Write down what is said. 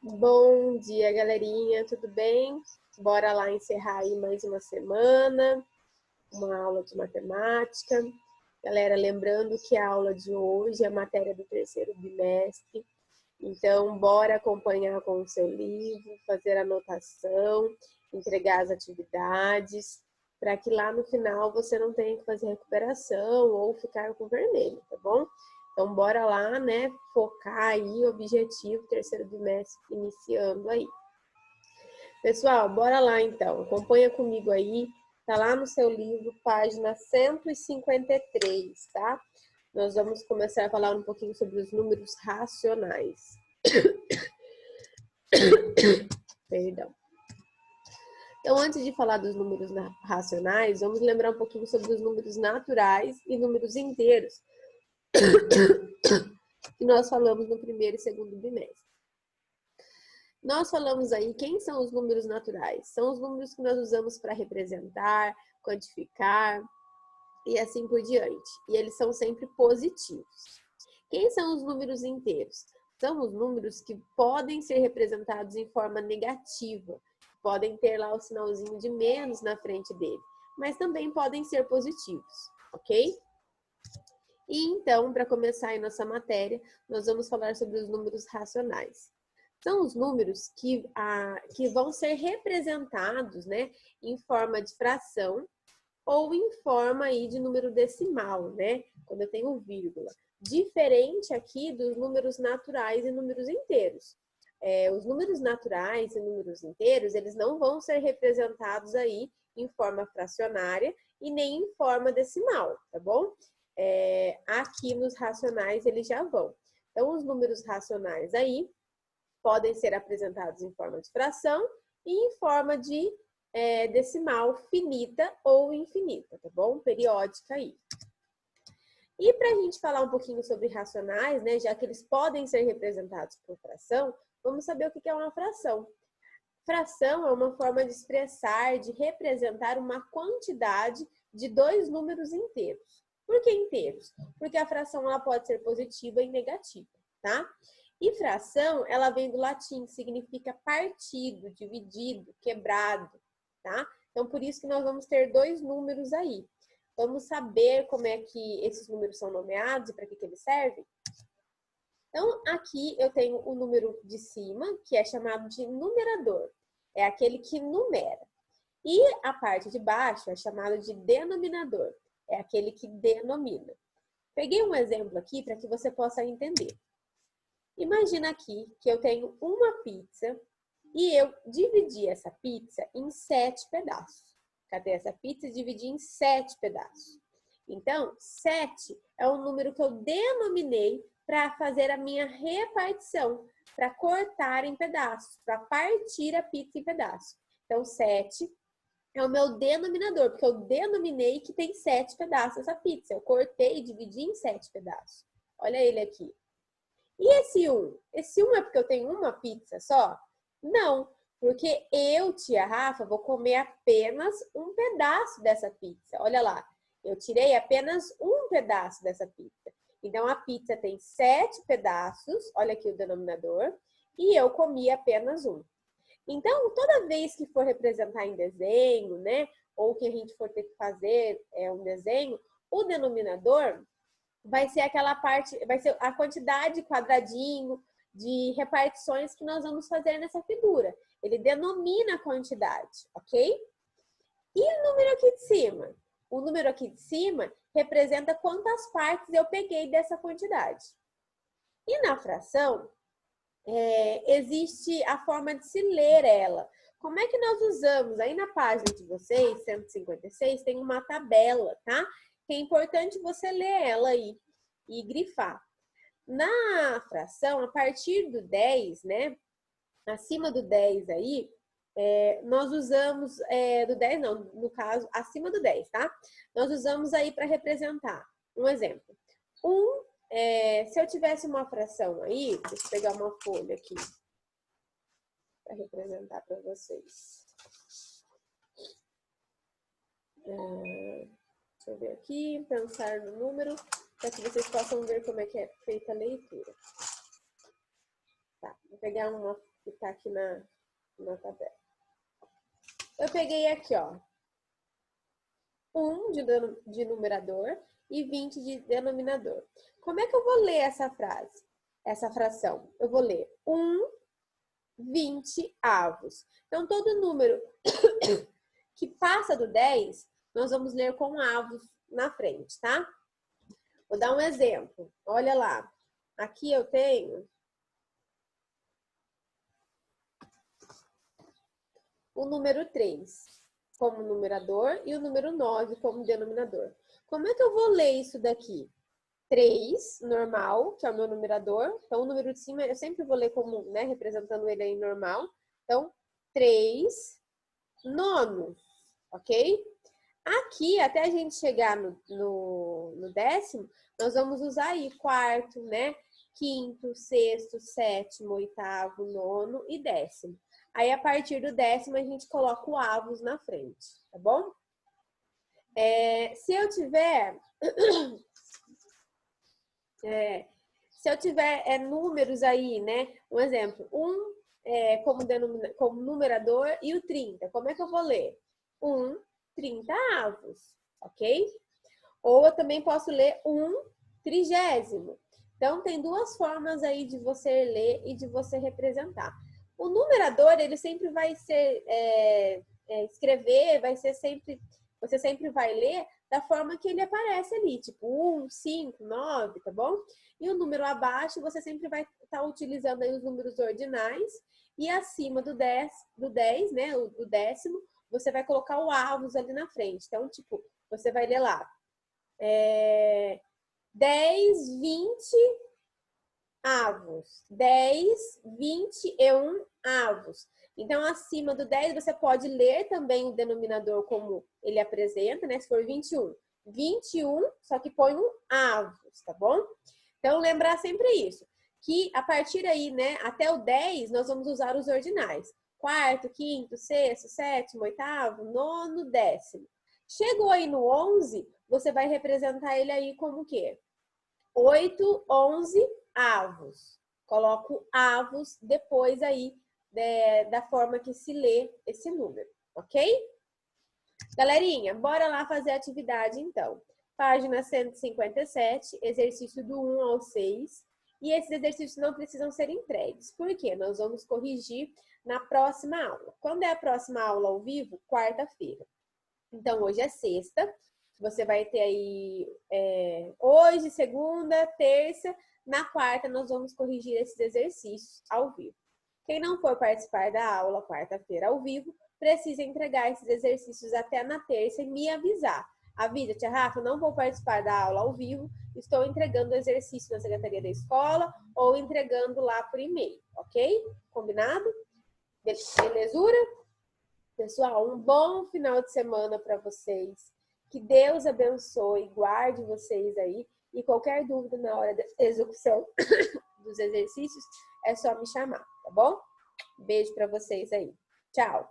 Bom dia, galerinha, tudo bem? Bora lá encerrar aí mais uma semana, uma aula de matemática. Galera, lembrando que a aula de hoje é a matéria do terceiro bimestre, então bora acompanhar com o seu livro, fazer anotação, entregar as atividades, para que lá no final você não tenha que fazer recuperação ou ficar com vermelho, tá bom? Então, bora lá, né, focar aí, objetivo, terceiro bimestre iniciando aí. Pessoal, bora lá então, acompanha comigo aí, tá lá no seu livro, página 153, tá? Nós vamos começar a falar um pouquinho sobre os números racionais. Perdão. Então, antes de falar dos números racionais, vamos lembrar um pouquinho sobre os números naturais e números inteiros, que nós falamos no primeiro e segundo bimestre. Nós falamos aí quem são os números naturais. São os números que nós usamos para representar, quantificar e assim por diante. E eles são sempre positivos. Quem são os números inteiros? São os números que podem ser representados em forma negativa. Podem ter lá o sinalzinho de menos na frente dele. Mas também podem ser positivos, ok? E então, para começar aí nossa matéria, nós vamos falar sobre os números racionais. São os números que vão ser representados, né, em forma de fração ou em forma aí de número decimal, né, quando eu tenho vírgula. Diferente aqui dos números naturais e números inteiros. Os números naturais e números inteiros, eles não vão ser representados aí em forma fracionária e nem em forma decimal, tá bom? Aqui nos racionais eles já vão. Então, os números racionais aí podem ser apresentados em forma de fração e em forma de decimal finita ou infinita, tá bom? Periódica aí. E para a gente falar um pouquinho sobre racionais, né, já que eles podem ser representados por fração, vamos saber o que é uma fração. Fração é uma forma de expressar, de representar uma quantidade de dois números inteiros. Por que inteiros? Porque a fração ela pode ser positiva e negativa, tá? E fração, ela vem do latim, significa partido, dividido, quebrado, tá? Então, por isso que nós vamos ter dois números aí. Vamos saber como é que esses números são nomeados e para que eles servem? Então, aqui eu tenho o número de cima, que é chamado de numerador. É aquele que numera. E a parte de baixo é chamado de denominador. É aquele que denomina. Peguei um exemplo aqui para que você possa entender. Imagina aqui que eu tenho uma pizza e eu dividi essa pizza em 7 pedaços. Cadê essa pizza? Dividi em 7 pedaços. Então, 7 é um número que eu denominei para fazer a minha repartição, para cortar em pedaços, para partir a pizza em pedaços. Então, 7 é o meu denominador, porque eu denominei que tem 7 pedaços essa pizza. Eu cortei e dividi em 7 pedaços. Olha ele aqui. E esse 1? Esse 1 é porque eu tenho uma pizza só? Não, porque eu, tia Rafa, vou comer apenas um pedaço dessa pizza. Olha lá, eu tirei apenas um pedaço dessa pizza. Então, a pizza tem 7 pedaços, olha aqui o denominador, e eu comi apenas um. Então, toda vez que for representar em desenho, né, ou que a gente for ter que fazer um desenho, o denominador vai ser aquela parte, vai ser a quantidade de quadradinho, de repartições que nós vamos fazer nessa figura. Ele denomina a quantidade, ok? E o número aqui de cima? O número aqui de cima representa quantas partes eu peguei dessa quantidade. E na fração, existe a forma de se ler ela. Como é que nós usamos? Aí na página de vocês, 156, tem uma tabela, tá? Que é importante você ler ela aí e grifar. Na fração, a partir do 10, né? Acima do 10 aí, nós usamos, do 10 não, no caso, acima do 10, tá? Nós usamos aí para representar. Um exemplo. Se eu tivesse uma fração aí, deixa eu pegar uma folha aqui para representar para vocês. Deixa eu ver aqui, pensar no número, para que vocês possam ver como é que é feita a leitura. Tá, vou pegar uma que tá aqui na tabela. Eu peguei aqui, ó, 1 de numerador e 20 de denominador. Como é que eu vou ler essa frase? Essa fração? Eu vou ler 1, 20 avos. Então, todo número que passa do 10, nós vamos ler com avos na frente, tá? Vou dar um exemplo. Olha lá. Aqui eu tenho o número 3 como numerador e o número 9 como denominador. Como é que eu vou ler isso daqui? 3, normal, que é o meu numerador. Então, o número de cima eu sempre vou ler como, né, representando ele aí normal. Então, 3 nonos, ok? Aqui, até a gente chegar no décimo, nós vamos usar aí quarto, né? Quinto, sexto, sétimo, oitavo, nono e décimo. Aí, a partir do décimo, a gente coloca o avos na frente, tá bom? Se eu tiver números aí, né? Um exemplo, 1 como numerador e o 30. Como é que eu vou ler? 1, 30 avos, ok? Ou eu também posso ler 1 trigésimo. Então, tem duas formas aí de você ler e de você representar. O numerador, ele sempre vai ser, escrever, você sempre vai ler da forma que ele aparece ali, tipo 1, 5, 9, tá bom? E o número abaixo, você sempre vai estar utilizando aí os números ordinais. E acima do 10, né, o décimo, você vai colocar o avos ali na frente. Então, tipo, você vai ler lá 10, 20 avos. 10, 21 avos. Então, acima do 10, você pode ler também o denominador como ele apresenta, né? Se for 21. 21, só que põe um avos, tá bom? Então, lembrar sempre isso. Que a partir aí, né, até o 10, nós vamos usar os ordinais. Quarto, quinto, sexto, sétimo, oitavo, nono, décimo. Chegou aí no 11, você vai representar ele aí como o quê? 8, 11 avos. Coloco avos depois aí da forma que se lê esse número, ok? Galerinha, bora lá fazer a atividade então. Página 157, exercício do 1 ao 6. E esses exercícios não precisam ser entregues. Por quê? Nós vamos corrigir na próxima aula. Quando é a próxima aula ao vivo? Quarta-feira. Então, hoje é sexta. Você vai ter aí hoje, segunda, terça. Na quarta, nós vamos corrigir esses exercícios ao vivo. Quem não for participar da aula quarta-feira ao vivo, precisa entregar esses exercícios até na terça e me avisar. Avisa, tia Rafa, não vou participar da aula ao vivo, estou entregando o exercício na secretaria da escola ou entregando lá por e-mail, ok? Combinado? Belezura? Pessoal, um bom final de semana para vocês. Que Deus abençoe, guarde vocês aí. E qualquer dúvida na hora da execução dos exercícios, é só me chamar, tá bom? Beijo para vocês aí. Tchau!